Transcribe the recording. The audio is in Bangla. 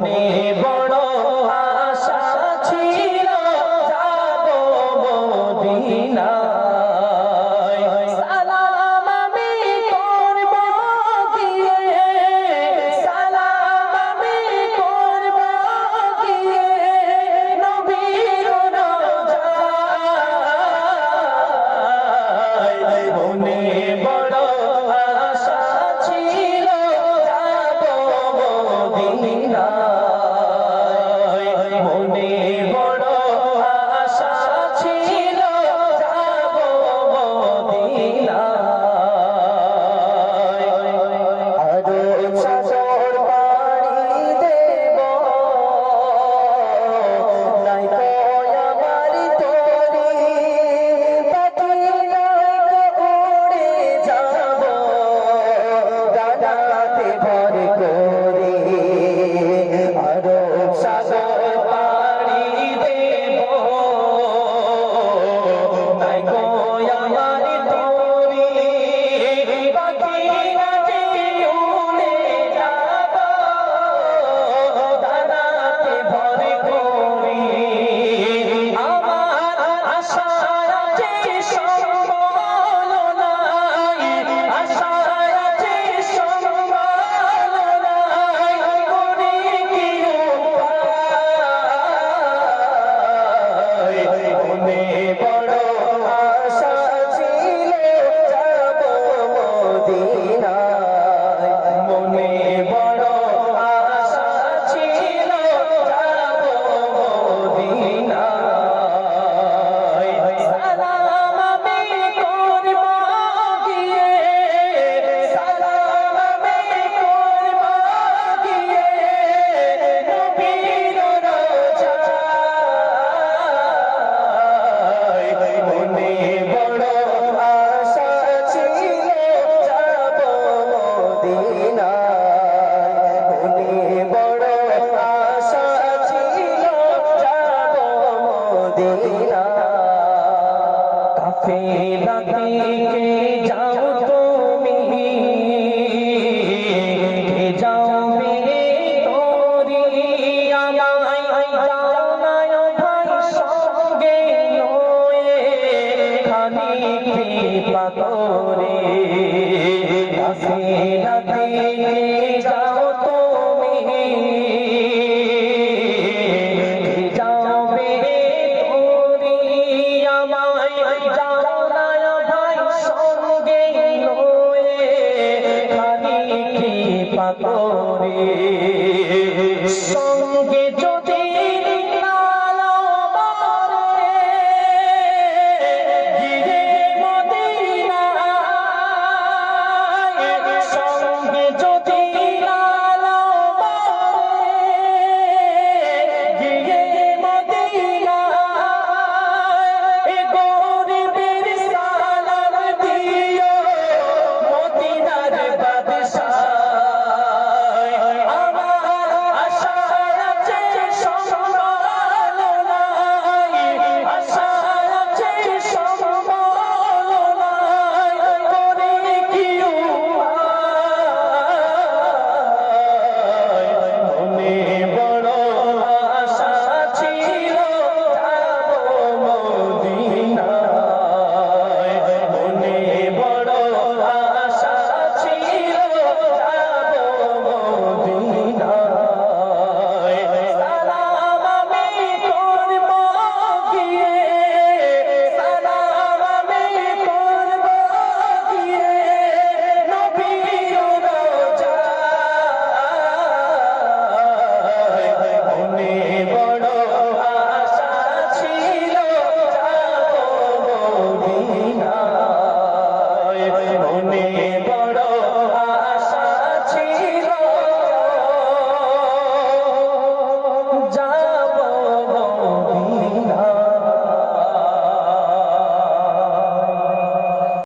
মনে বড় আশা ছিল যাব মদিনায় সালাম আমি করব গিয়ে সালাম আমি করব গিয়ে নবীর রওজায় মনে বড় আশা ছিল যাব মদিনায় মনে বড় আশা ছিল যাব মদিনায় আরো সাগর পাড়ি দেব নাই তো আমার তরি পাখি নাই তো উড়ে যাব ডানাতে ভর করে আরো সাগর পাড়ি দেব নাই তো আমার তরি পাখি নাই উড়ে যাব ডানাতে ভর করে আমার আশা আছে সম্বল নাই আশা আছে সম্বল নাই করি কি উপায় মনে বড় আশা ছিল যাব মদিনায় মনে বড় আশা ছিল যাব মদিনায় সালাম আমি করব গিয়ে সালাম আমি করব গিয়ে নবীর রওজায় মনে বড় আশা ছিল যাব মদিনায় মনে বড় আশা ছিল যাব মদিনায় কাফেলাতে কে যাও তুমি কে যাবে তোরি আমায় যাও না ভাই সঙ্গে লয়ে খানি কৃপা করে কাফেলাতে কে যাও তুমি কে যাবে তোরি আমায় যাও না ভাই সঙ্গে লয়ে খানি কৃপা করে